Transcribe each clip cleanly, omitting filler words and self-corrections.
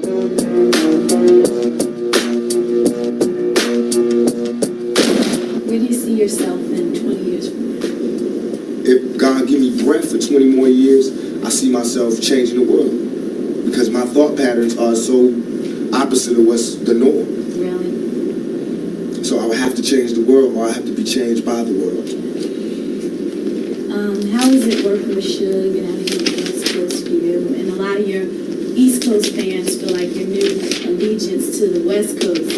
Where do you see yourself in 20 years from now? If God give me breath for 20 more years, I see myself changing the world. Because my thought patterns are so opposite of what's the norm. Really? So I would have to change the world, or I have to be changed by the world. How is it working with Suge and having the West Coast for you? And a lot of your East Coast fans feel like your new allegiance to the West Coast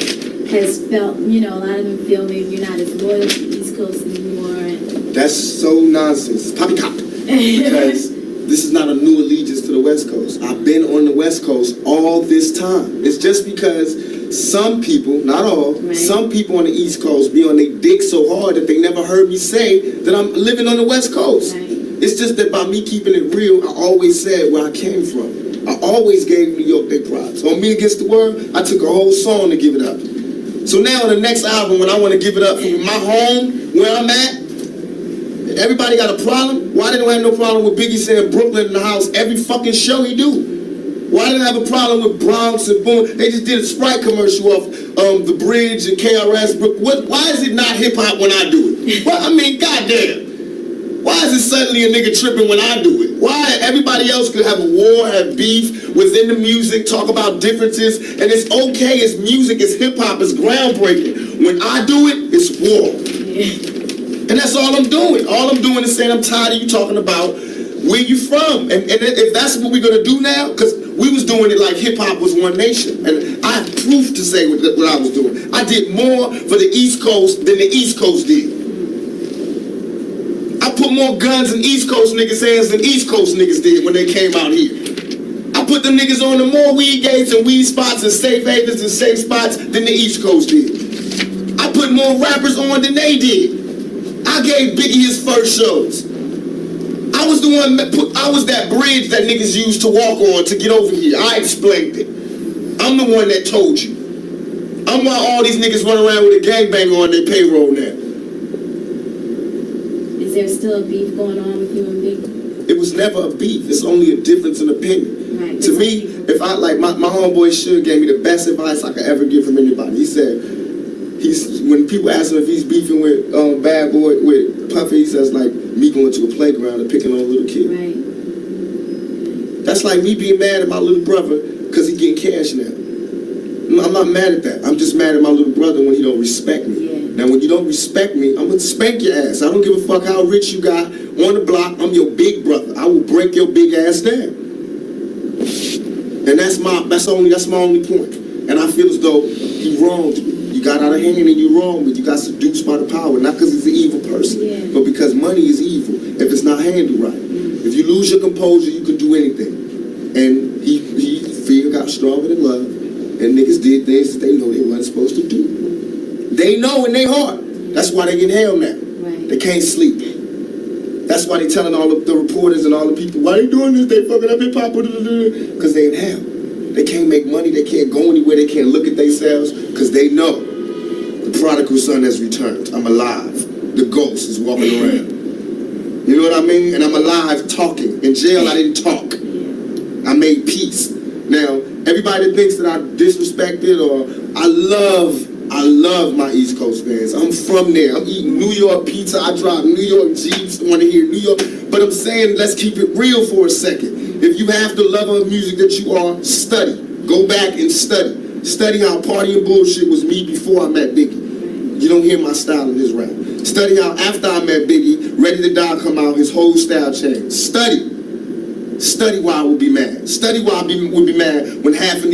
has felt, you know, a lot of them feel maybe you're not as loyal to the East Coast anymore. And That's so nonsense. Poppycock. Because this is not a new allegiance to the West Coast. I've been on the West Coast all this time. It's just because some people, not all, right, some people on the East Coast be on their dick so hard that they never heard me say that I'm living on the West Coast. Right. It's just that by me keeping it real, I always said where I came from. I always gave New York their props. On Me Against the World, I took a whole song to give it up. So now on the next album, when I want to give it up from my home, where I'm at, everybody got a problem? Why they don't have no problem with Biggie saying Brooklyn in the house every fucking show he do? Why they don't have a problem with Bronx and Boom? They just did a Sprite commercial off The Bridge and KRS. Why is it not hip-hop when I do it? Well, I mean, goddamn. Why is it suddenly a nigga tripping when I do it? Why everybody else could have a war, have beef within the music, talk about differences, and it's okay, it's music, it's hip-hop, it's groundbreaking. When I do it, it's war. And that's all I'm doing. All I'm doing is saying I'm tired of you talking about where you from. And if that's what we're going to do now, because we was doing it like hip-hop was one nation. And I have proof to say what I was doing. I did more for the East Coast than the East Coast did. I put more guns in East Coast niggas' hands than East Coast niggas did when they came out here. I put them niggas on the more weed gates and weed spots and safe havens and safe spots than the East Coast did. I put more rappers on than they did. I gave Biggie his first shows. I was the one that I was that bridge that niggas used to walk on to get over here. I explained it. I'm the one that told you. I'm why all these niggas run around with a gangbanger on their payroll now. Is there still a beef going on with you and Biggie? It was never a beef. It's only a difference in opinion. Right. To me, if I like my homeboy Suge gave me the best advice I could ever give from anybody. He said when people ask him if he's beefing with Bad Boy with Puffy, he says like me going to a playground and picking on a little kid. Right. That's like me being mad at my little brother because he getting cash now. I'm not mad at that. I'm just mad at my little brother when he don't respect me. Yeah. Now when you don't respect me, I'm gonna spank your ass. I don't give a fuck how rich you got on the block. I'm your big brother. I will break your big ass down. And that's my only point. And I feel as though he wronged you. You got out of hand and you wrong, but you got seduced by the power. Not because he's an evil person, yeah, but because money is evil if it's not handled right. If you lose your composure, you can do anything. And fear got stronger than love. And niggas did things that they know they wasn't supposed to do. They know in their heart. That's why they get hell now. Right. They can't sleep. That's why they telling all the reporters and all the people, why they doing this? They fucking up hip-hop. Because they in hell. They can't make money. They can't go anywhere. They can't look at themselves because they know the prodigal son has returned. I'm alive. The ghost is walking around. You know what I mean? And I'm alive talking. In jail, I didn't talk. I made peace. Now, everybody that thinks that I disrespected or I love my East Coast fans. I'm from there. I'm eating New York pizza. I drive New York Jeeps. I want to hear New York. But I'm saying, let's keep it real for a second. If you have the love of music that you are, study. Go back and study. Study how Party and Bullshit was me before I met Biggie. You don't hear my style in this rap. Study how after I met Biggie, Ready to Die come out, his whole style changed. Study. Study why I would be mad. Study why I would be mad when half of the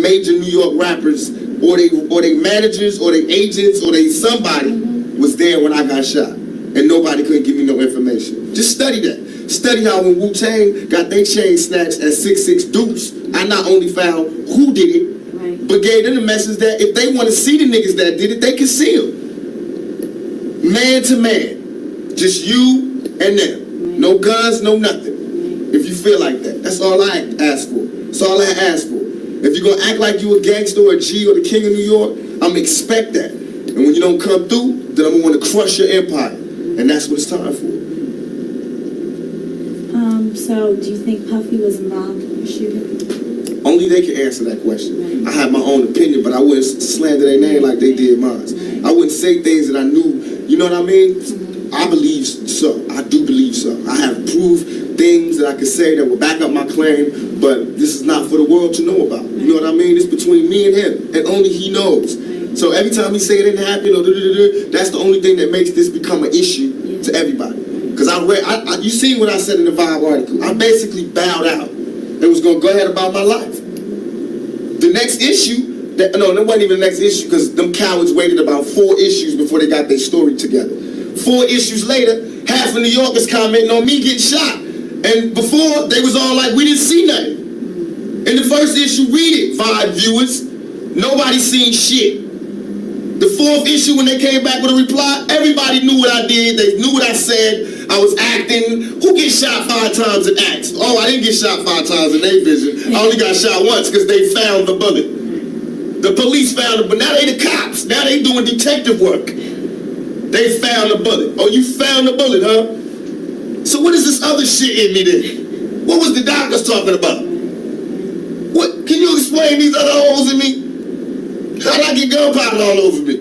major New York rappers, or they managers, or they agents, or they somebody was there when I got shot, and nobody couldn't give me no information. Just study that. Study how when Wu-Tang got their chain snatched at 6'6" Dukes, I not only found who did it, right, but gave them the message that if they want to see the niggas that did it, they can see them. Man to man. Just you and them. Right. No guns, no nothing. If you feel like that. That's all I ask for. That's all I ask for. If you're going to act like you a gangster or a G or the king of New York, I'm going to expect that. And when you don't come through, then I'm going to crush your empire. And that's what it's time for. So, do you think Puffy was involved in the shooting? Only they can answer that question. I have my own opinion, but I wouldn't slander their name like they did mine. I wouldn't say things that I knew, you know what I mean? I believe so. I do believe so. I have proved things that I could say that will back up my claim, but this is not for the world to know about. You know what I mean? It's between me and him, and only he knows. So every time he say it didn't happen, or that's the only thing that makes this become an issue to everybody. Because you seen what I said in the Vibe article. I basically bowed out and was going to go ahead about my life. The next issue, that wasn't even the next issue, because them cowards waited about 4 issues before they got their story together. 4 issues later, half of New Yorkers commenting on me getting shot. And before, they was all like, we didn't see nothing. In the first issue, read it, Vibe viewers. Nobody seen shit. The 4th issue, when they came back with a reply, everybody knew what I did. They knew what I said. I was acting. Who gets shot 5 times in acts? Oh, I didn't get shot 5 times in their vision. I only got shot once because they found the bullet. The police found it, but now they the cops. Now they doing detective work. They found the bullet. Oh, you found the bullet, huh? So what is this other shit in me then? What was the doctors talking about? What? Can you explain these other holes in me? How'd I get gunpowder all over me?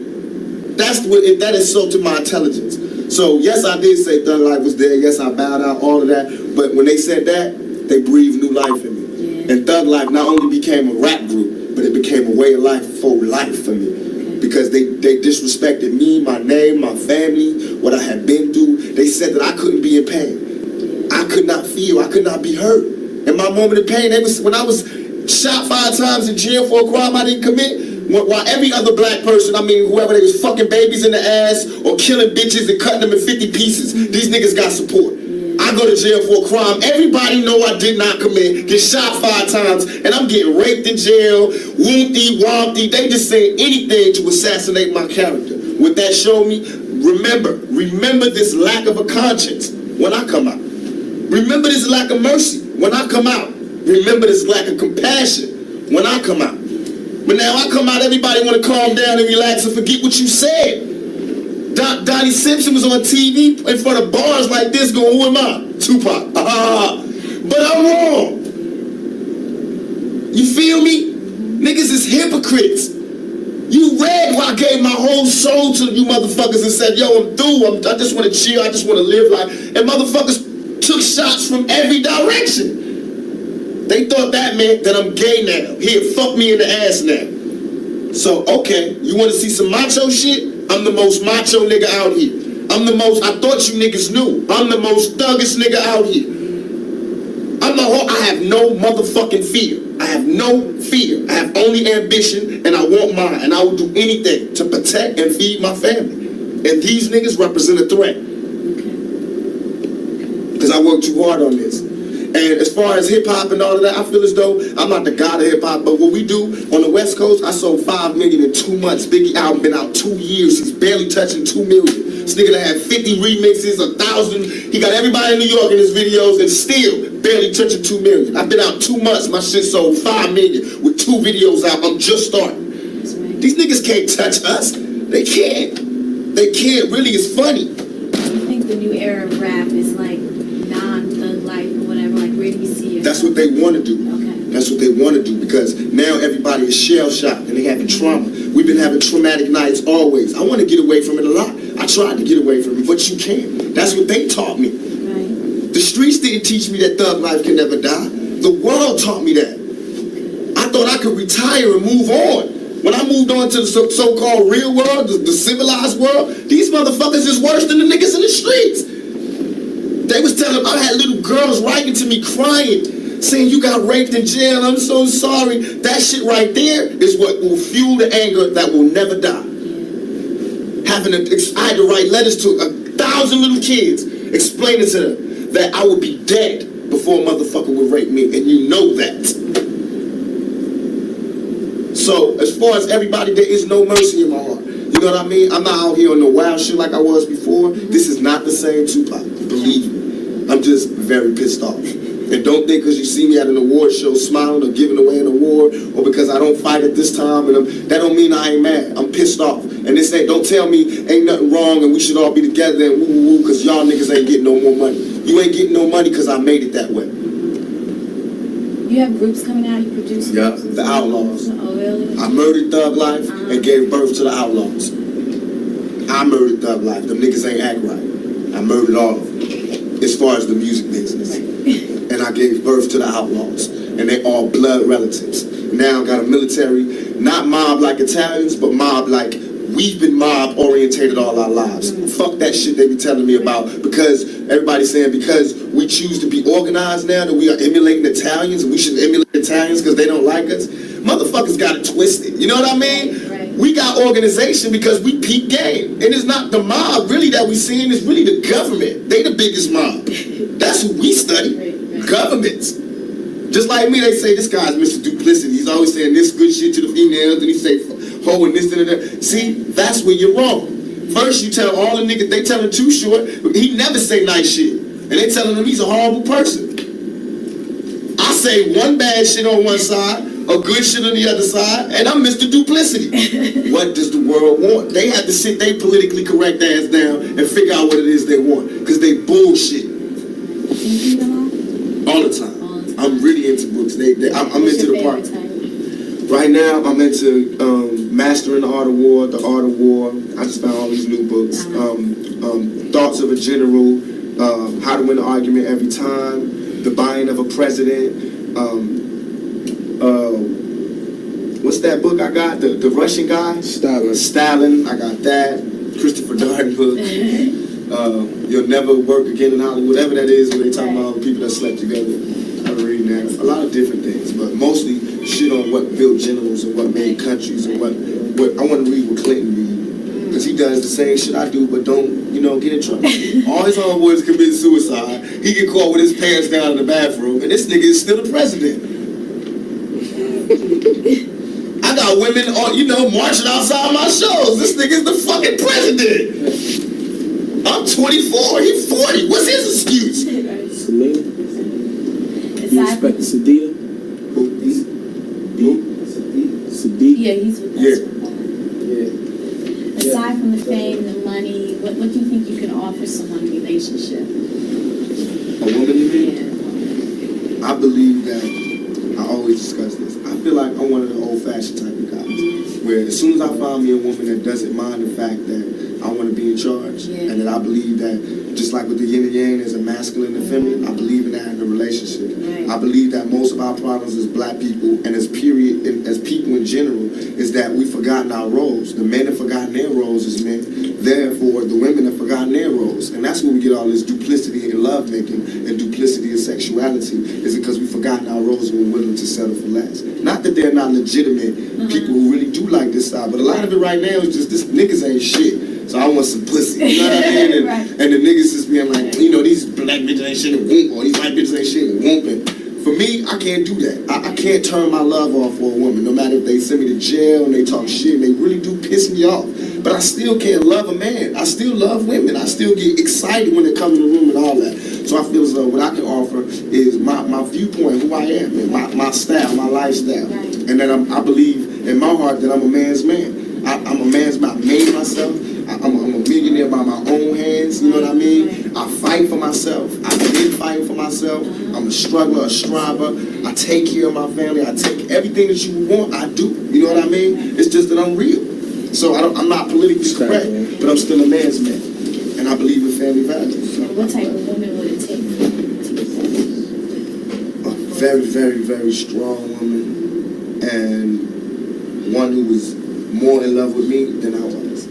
That insulted my intelligence. So yes, I did say Thug Life was there. Yes, I bowed out, all of that. But when they said that, they breathed new life in me. Yeah. And Thug Life not only became a rap group, but it became a way of life for life for me. Because they disrespected me, my name, my family, what I had been through. They said that I couldn't be in pain. I could not feel, I could not be hurt. In my moment of pain, when I was shot 5 times in jail for a crime I didn't commit, while every other black person, whoever, they was fucking babies in the ass or killing bitches and cutting them in 50 pieces, these niggas got support. I go to jail for a crime everybody know I did not commit, get shot 5 times, and I'm getting raped in jail, wompty, wompty. They just saying anything to assassinate my character. What that showed me, remember this lack of a conscience when I come out. Remember this lack of mercy when I come out. Remember this lack of compassion when I come out. But now I come out, everybody want to calm down and relax and forget what you said. Donnie Simpson was on TV in front of bars like this going, who am I? Tupac. But I'm wrong. You feel me? Niggas is hypocrites. You read where I gave my whole soul to you motherfuckers and said, yo, I'm through. I just want to chill. I just want to live life. And motherfuckers took shots from every direction. They thought that meant that I'm gay now. Here, fuck me in the ass now. So, okay, you want to see some macho shit? I'm the most macho nigga out here. I thought you niggas knew. I'm the most thuggish nigga out here. I have no motherfucking fear. I have no fear. I have only ambition, and I want mine. And I will do anything to protect and feed my family. And these niggas represent a threat. Because I worked too hard on this. And as far as hip-hop and all of that, I feel as though I'm not the god of hip-hop, but what we do on the West Coast, I sold 5 million in 2 months. Biggie album been out 2 years. He's barely touching 2 million. This nigga that had 50 remixes, 1,000. He got everybody in New York in his videos and still barely touching 2 million. I've been out 2 months. My shit sold 5 million with 2 videos out. I'm just starting. Right. These niggas can't touch us. They can't. They can't. Really, it's funny. I think the new era of rap is like non-thug life or whatever. Like, where do you see it? That's what they want to do. Okay. That's what they want to do, because now everybody is shell-shocked and they having trauma. We've been having traumatic nights always. I want to get away from it a lot. I tried to get away from it, but you can't. That's what they taught me. Right. The streets didn't teach me that thug life can never die. The world taught me that. I thought I could retire and move on. When I moved on to the so-called real world, the civilized world, these motherfuckers is worse than the niggas in the streets. They was telling, I had little girls writing to me crying, saying you got raped in jail, I'm so sorry. That shit right there is what will fuel the anger that will never die. I had to write letters to 1,000 little kids explaining to them that I would be dead before a motherfucker would rape me, and you know that. So as far as everybody, there is no mercy in my heart. You know what I mean? I'm not out here on no wild shit like I was before. This is not the same Tupac, believe me. I'm just very pissed off. And don't think because you see me at an award show smiling or giving away an award, or because I don't fight at this time, and that don't mean I ain't mad. I'm pissed off. And this ain't, don't tell me ain't nothing wrong and we should all be together and woo-woo-woo because y'all niggas ain't getting no more money. You ain't getting no money because I made it that way. You have groups coming out, you produce Yeah, groups? the Outlaws. Oh, really? I murdered Thug Life and gave birth to the Outlaws. I murdered Thug Life. Them niggas ain't act right. I murdered all of them, as far as the music business. Right. And I gave birth to the Outlaws. And they all blood relatives. Now I got a military, not mob like Italians, but mob like we've been mob orientated all our lives. Fuck that shit they be telling me about, because everybody's saying because we choose to be organized now that we are emulating Italians and we should emulate Italians because they don't like us. Motherfuckers got it twisted. You know what I mean? Right. We got organization because we peak game. And it's not the mob really that we seeing, it's really the government. They the biggest mob. That's who we study. Right. Governments. Just like me, they say this guy's Mr. Duplicity. He's always saying this good shit to the females, and he say ho and this and that. See, that's where you're wrong. First you tell all the niggas, they tell him too short, he never say nice shit. And they telling him he's a horrible person. I say one bad shit on one side, a good shit on the other side, and I'm Mr. Duplicity. What does the world want? They have to sit their politically correct ass down and figure out what it is they want, because they bullshit. You read a lot? All the time. I'm really into books. I'm What's into your the part. favorite type? Right now, I'm into Mastering the Art of War, The Art of War. I just found all these new books. Thoughts of a General, How to Win an Argument Every Time, The Buying of a President. What's that book I got? The Russian guy? Stalin. I got that. Christopher Darden book. You'll Never Work Again in Hollywood. Whatever that is, when they talk about people that slept together. I'm reading that. A lot of different things, but mostly shit on what built generals and what made countries and what I want to read what Clinton read, because he does the same shit I do, but don't get in trouble. All his homeboys commit suicide. He get caught with his pants down in the bathroom, and this nigga is still the president. I got women marching outside my shows. This nigga's the fucking president. I'm 24. He's 40. What's his excuse? You respect Sekia? Sadiq? Yeah, he's with us. Yeah. Aside from the fame, the money, what do you think you can offer someone in a relationship? A woman, you mean? Yeah. I believe that, I always discuss this, I feel like I'm one of the old-fashioned type of guys, where as soon as I find me a woman that doesn't mind the fact that I want to be in charge, and that I believe that, just like with the yin and yang, there's a masculine and feminine, I believe in that in a relationship. Right. I believe that most of our problems as black people, and as people in general, is that we've forgotten our roles. The men have forgotten their roles as men, therefore the women have forgotten their roles. And that's where we get all this duplicity in love making and duplicity in sexuality, is because we've forgotten our roles and we're willing to settle for less. Not that they're not legitimate people who really do like this style, but a lot of it right now is just this niggas ain't shit. So I want some pussy, you know what I mean? And, Right. and the niggas just being like, these black bitches ain't shit and whoop, or these white bitches ain't shit and whooping. For me, I can't do that. I can't turn my love off for a woman, no matter if they send me to jail and they talk shit and they really do piss me off. But I still can't love a man. I still love women. I still get excited when they come in the room and all that. So I feel as though what I can offer is my viewpoint, who I am, and my style, my lifestyle. Right. And that I believe in my heart that I'm a man's man. I'm a man's man. I made myself. I'm a millionaire by my own hands, you know what I mean? I fight for myself. I've been fighting for myself. I'm a struggler, a striver. I take care of my family. I take everything that you want, I do. You know what I mean? It's just that I'm real. So I'm not politically correct, but I'm still a man's man. And I believe in family values. And what type of woman would it take to get that? A very, very, very strong woman, and one who was more in love with me than I was.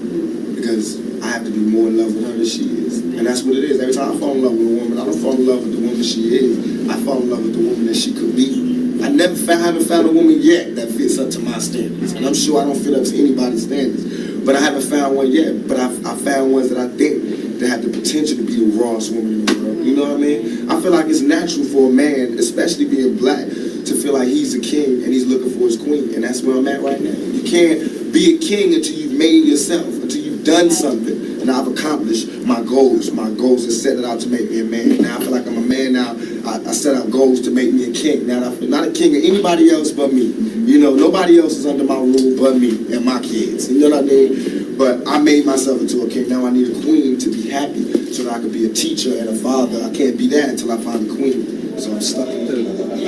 Because I have to be more in love with her than she is. And that's what it is. Every time I fall in love with a woman, I don't fall in love with the woman she is. I fall in love with the woman that she could be. I haven't found a woman yet that fits up to my standards. And I'm sure I don't fit up to anybody's standards. But I haven't found one yet. But I found ones that I think that have the potential to be the rawest woman in the world. You know what I mean? I feel like it's natural for a man, especially being black, to feel like he's a king and he's looking for his queen. And that's where I'm at right now. You can't be a king until you've made yourself, until you've done something. And I've accomplished my goals. My goals are set it out to make me a man. Now I feel like I'm a man now. I set out goals to make me a king. Now I feel not a king of anybody else but me. Nobody else is under my rule but me and my kids. You know what I mean? But I made myself into a king. Now I need a queen to be happy so that I can be a teacher and a father. I can't be that until I find a queen. So I'm stuck in the middle.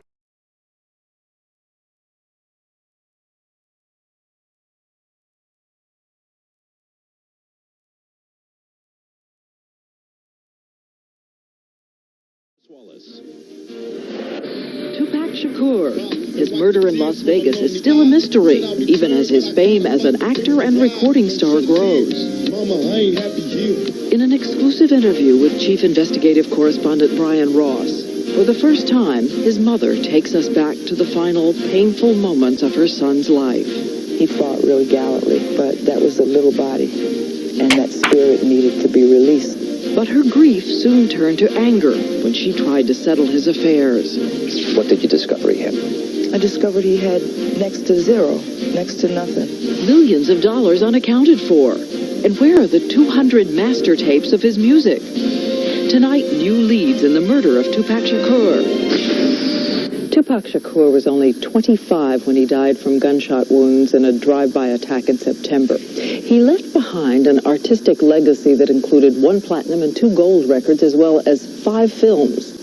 Tupac Shakur. His murder in Las Vegas is still a mystery, even as his fame as an actor and recording star grows. Mama, I ain't happy here. In an exclusive interview with Chief Investigative Correspondent Brian Ross, for the first time, his mother takes us back to the final painful moments of her son's life. He fought really gallantly, but that was a little body, and that spirit needed to be released. But her grief soon turned to anger when she tried to settle his affairs. What did you discover he had? I discovered he had next to zero, next to nothing. Millions of dollars unaccounted for. And where are the 200 master tapes of his music? Tonight, new leads in the murder of Tupac Shakur. Tupac Shakur was only 25 when he died from gunshot wounds in a drive-by attack in September. He left behind an artistic legacy that included 1 platinum and 2 gold records, as well as 5 films.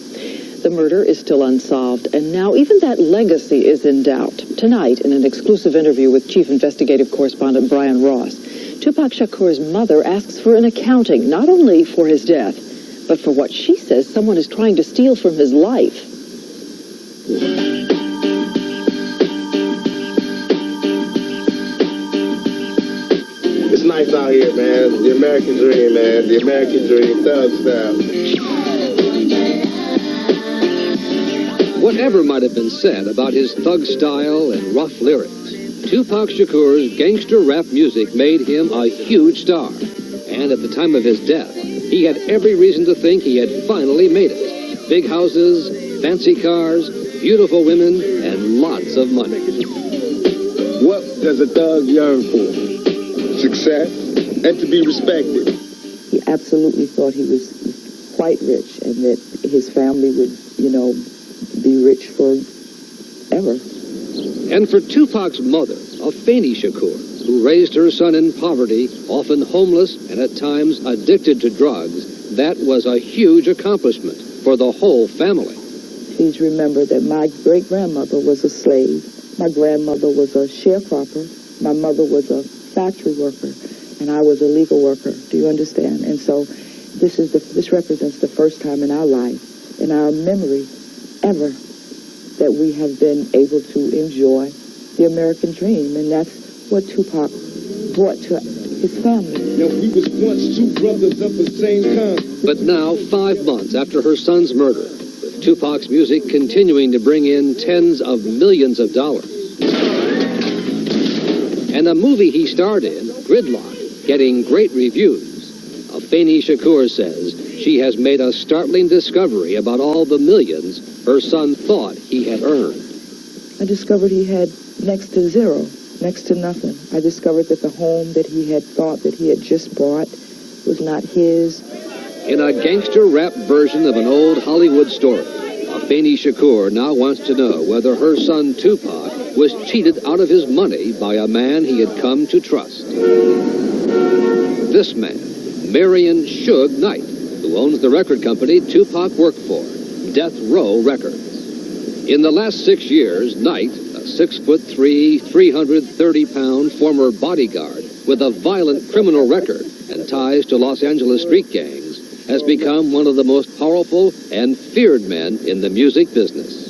The murder is still unsolved, and now even that legacy is in doubt. Tonight, in an exclusive interview with Chief Investigative Correspondent Brian Ross, Tupac Shakur's mother asks for an accounting, not only for his death, but for what she says someone is trying to steal from his life. It's nice out here, man. The American dream, man. The American dream, thug style. Whatever might have been said about his thug style and rough lyrics, Tupac Shakur's gangster rap music made him a huge star. And at the time of his death, he had every reason to think he had finally made it. Big houses, fancy cars, beautiful women, and lots of money. What does a thug yearn for? Success and to be respected. He absolutely thought he was quite rich and that his family would, be rich forever. And for Tupac's mother, Afeni Shakur, who raised her son in poverty, often homeless and at times addicted to drugs, that was a huge accomplishment for the whole family. Please remember that my great-grandmother was a slave. My grandmother was a sharecropper. My mother was a factory worker, and I was a legal worker. Do you understand? And so this represents the first time in our life, in our memory, ever, that we have been able to enjoy the American dream, and that's what Tupac brought to his family. Now, we was once 2 brothers of the same kind. But now, 5 months after her son's murder, with Tupac's music continuing to bring in tens of millions of dollars. And a movie he starred in, Gridlock, getting great reviews. Afeni Shakur says she has made a startling discovery about all the millions her son thought he had earned. I discovered he had next to zero, next to nothing. I discovered that the home that he had thought that he had just bought was not his. In a gangster rap version of an old Hollywood story, Afeni Shakur now wants to know whether her son Tupac was cheated out of his money by a man he had come to trust. This man, Marion Suge Knight, who owns the record company Tupac worked for, Death Row Records. In the last 6 years, Knight, a 6'3", 330-pound former bodyguard with a violent criminal record and ties to Los Angeles street gangs, has become one of the most powerful and feared men in the music business.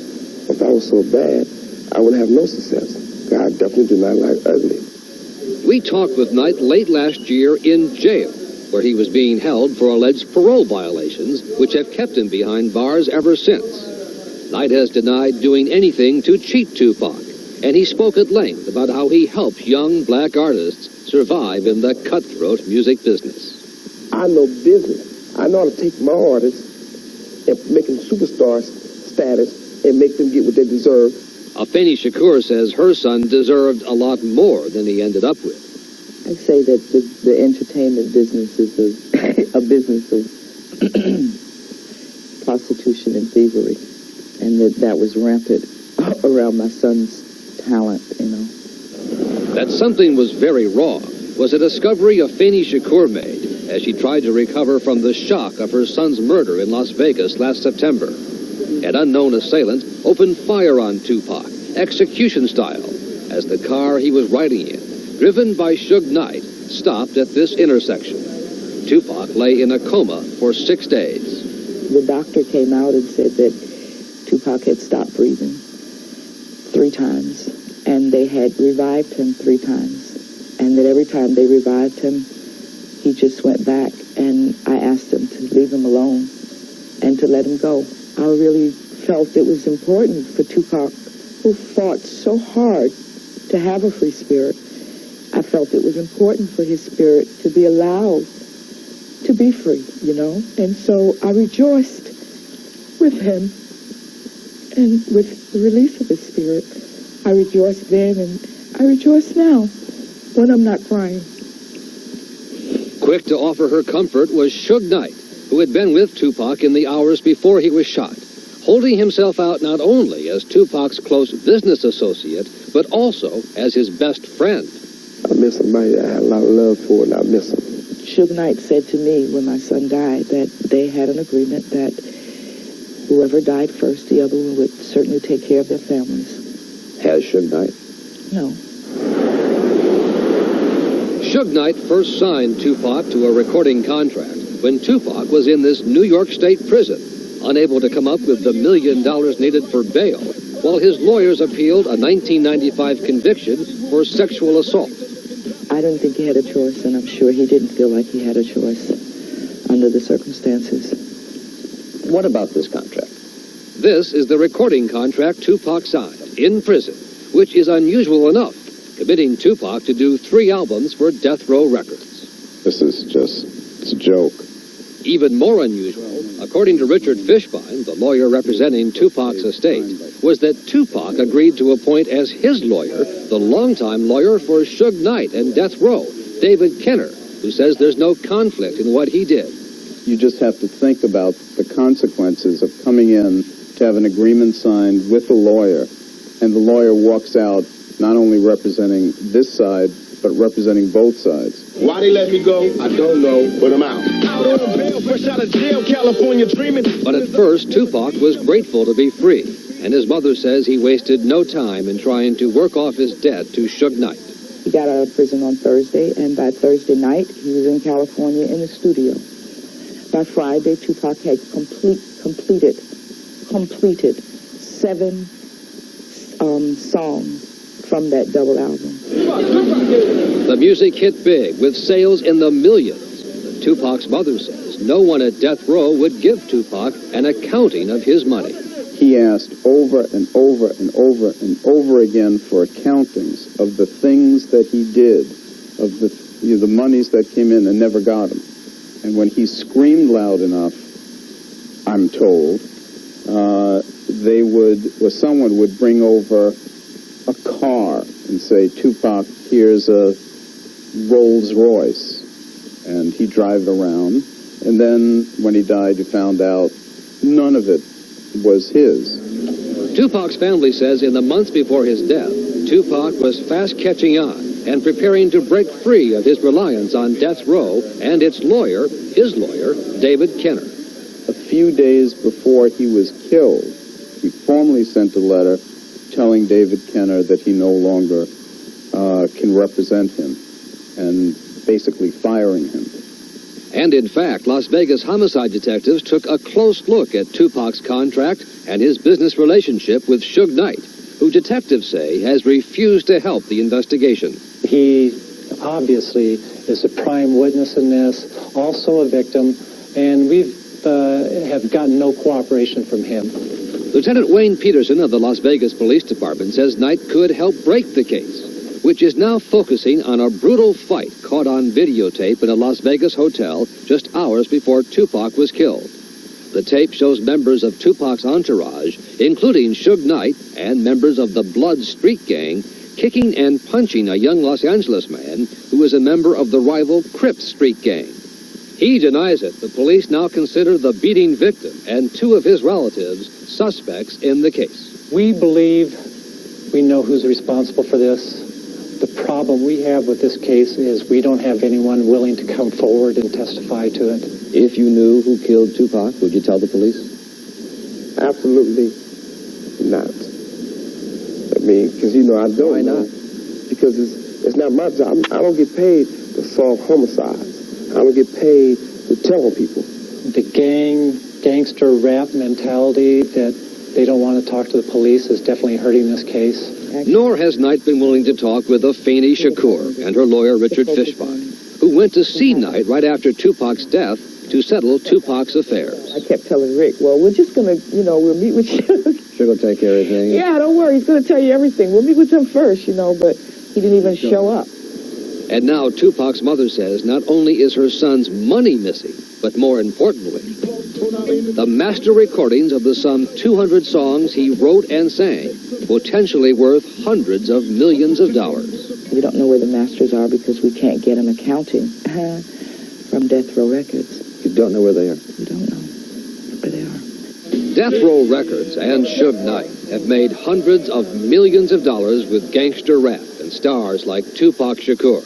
If I was so bad, I would have no success. I definitely do not like ugly. We talked with Knight late last year in jail, where he was being held for alleged parole violations, which have kept him behind bars ever since. Knight has denied doing anything to cheat Tupac, and he spoke at length about how he helped young black artists survive in the cutthroat music business. I know business. I know how to take my artists and make them superstar status and make them get what they deserve. Afeni Shakur says her son deserved a lot more than he ended up with. I'd say that the entertainment business is a business of prostitution and thievery, and that was rampant around my son's talent, That something was very wrong was a discovery Afeni Shakur made as she tried to recover from the shock of her son's murder in Las Vegas last September. An unknown assailant opened fire on Tupac, execution style, as the car he was riding in, driven by Suge Knight, stopped at this intersection. Tupac lay in a coma for 6 days. the doctor came out and said that Tupac had stopped breathing 3 times, and they had revived him 3 times, and that every time they revived him, he just went back, and I asked them to leave him alone and to let him go. I really felt it was important for Tupac, who fought so hard to have a free spirit. I felt it was important for his spirit to be allowed to be free, And so I rejoiced with him and with the release of his spirit. I rejoiced then and I rejoice now when I'm not crying. Quick to offer her comfort was Suge Knight, who had been with Tupac in the hours before he was shot, holding himself out not only as Tupac's close business associate, but also as his best friend. I miss somebody I had a lot of love for, and I miss him. Suge Knight said to me when my son died that they had an agreement that whoever died first, the other one would certainly take care of their families. Has Suge Knight? No. Suge Knight first signed Tupac to a recording contract when Tupac was in this New York State prison, unable to come up with the $1 million needed for bail, while his lawyers appealed a 1995 conviction for sexual assault. I didn't think he had a choice, and I'm sure he didn't feel like he had a choice under the circumstances. What about this contract? This is the recording contract Tupac signed in prison, which is unusual enough, committing Tupac to do 3 albums for Death Row Records. This is it's a joke. Even more unusual, according to Richard Fishbein, the lawyer representing Tupac's estate, was that Tupac agreed to appoint as his lawyer the longtime lawyer for Suge Knight and Death Row, David Kenner, who says there's no conflict in what he did. You just have to think about the consequences of coming in to have an agreement signed with a lawyer, and the lawyer walks out not only representing this side, but representing both sides. Why they let me go, I don't know, but I'm out. Out on bail, fresh out of jail, California dreaming. But at first, Tupac was grateful to be free, and his mother says he wasted no time in trying to work off his debt to Suge Knight. He got out of prison on Thursday, and by Thursday night, he was in California in the studio. By Friday, Tupac had completed 7 songs from that double album. The music hit big, with sales in the millions. Tupac's mother says no one at Death Row would give Tupac an accounting of his money. He asked over and over and over and over again for accountings of the things that he did, of the monies that came in and never got him. And when he screamed loud enough, I'm told, someone would bring over a car and say, Tupac, here's a Rolls Royce. And he'd drive it around. And then when he died, you found out none of it was his. Tupac's family says in the months before his death, Tupac was fast catching on and preparing to break free of his reliance on Death Row and its lawyer, his lawyer, David Kenner. A few days before he was killed, he formally sent a letter telling David Kenner that he no longer can represent him and basically firing him. And in fact, Las Vegas homicide detectives took a close look at Tupac's contract and his business relationship with Suge Knight, who detectives say has refused to help the investigation. He obviously is a prime witness in this, also a victim, and we've have gotten no cooperation from him. Lieutenant Wayne Peterson of the Las Vegas Police Department says Knight could help break the case, which is now focusing on a brutal fight caught on videotape in a Las Vegas hotel just hours before Tupac was killed. The tape shows members of Tupac's entourage, including Suge Knight and members of the Blood Street Gang, kicking and punching a young Los Angeles man who is a member of the rival Crip Street Gang. He denies it. The police now consider the beating victim and 2 of his relatives suspects in the case. We believe we know who's responsible for this. The problem we have with this case is we don't have anyone willing to come forward and testify to it. If you knew who killed Tupac, would you tell the police? Absolutely not. I mean, because, I don't. Why not? Because it's not my job. I don't get paid to solve homicides. I don't get paid to tell people. The gang gangster rap mentality that they don't want to talk to the police is definitely hurting this case. Nor has Knight been willing to talk with Afeni Shakur and her lawyer Richard Fishbach, who went to see Knight right after Tupac's death to settle Tupac's affairs. I kept telling Rick, well, we're just going to, we'll meet with you. Sure will take care of everything. Yeah, don't worry. He's going to tell you everything. We'll meet with him first, but he didn't even show up. And now Tupac's mother says not only is her son's money missing, but more importantly, the master recordings of the some 200 songs he wrote and sang, potentially worth hundreds of millions of dollars. We don't know where the masters are because we can't get an accounting from Death Row Records. You don't know where they are? We don't know where they are. Death Row Records and Suge Knight have made hundreds of millions of dollars with gangster rap and stars like Tupac Shakur.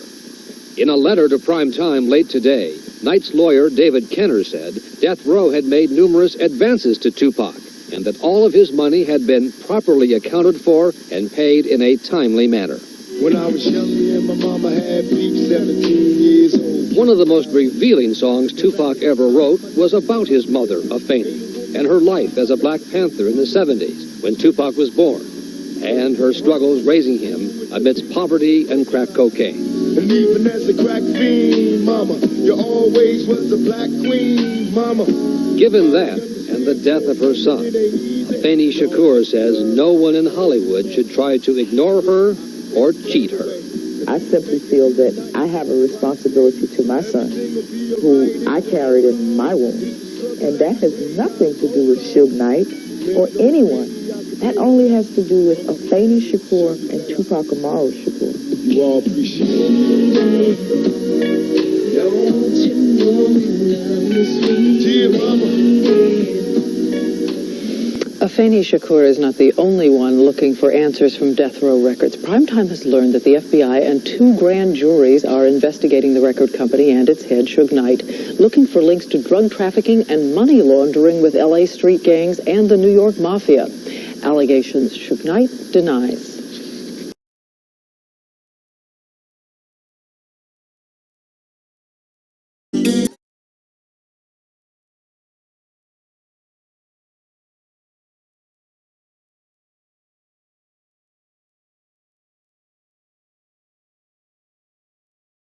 In a letter to Prime Time late today, Knight's lawyer David Kenner said Death Row had made numerous advances to Tupac and that all of his money had been properly accounted for and paid in a timely manner. When I was young, me and my mama had beef, 17 years old. One of the most revealing songs Tupac ever wrote was about his mother, Afeni, and her life as a Black Panther in the 70s when Tupac was born, and her struggles raising him amidst poverty and crack cocaine. And even as a crack fiend, mama, you always was a black queen, mama. Given that and the death of her son, Afeni Shakur says no one in Hollywood should try to ignore her or cheat her. I simply feel that I have a responsibility to my son, who I carried in my womb. And that has nothing to do with Suge Knight or anyone. That only has to do with Afeni Shakur and Tupac Amaru Shakur. You all appreciate it. Dear mama. Afeni Shakur is not the only one looking for answers from Death Row Records. Primetime has learned that the FBI and 2 grand juries are investigating the record company and its head, Suge Knight, looking for links to drug trafficking and money laundering with L.A. street gangs and the New York Mafia. Allegations Suge Knight denies.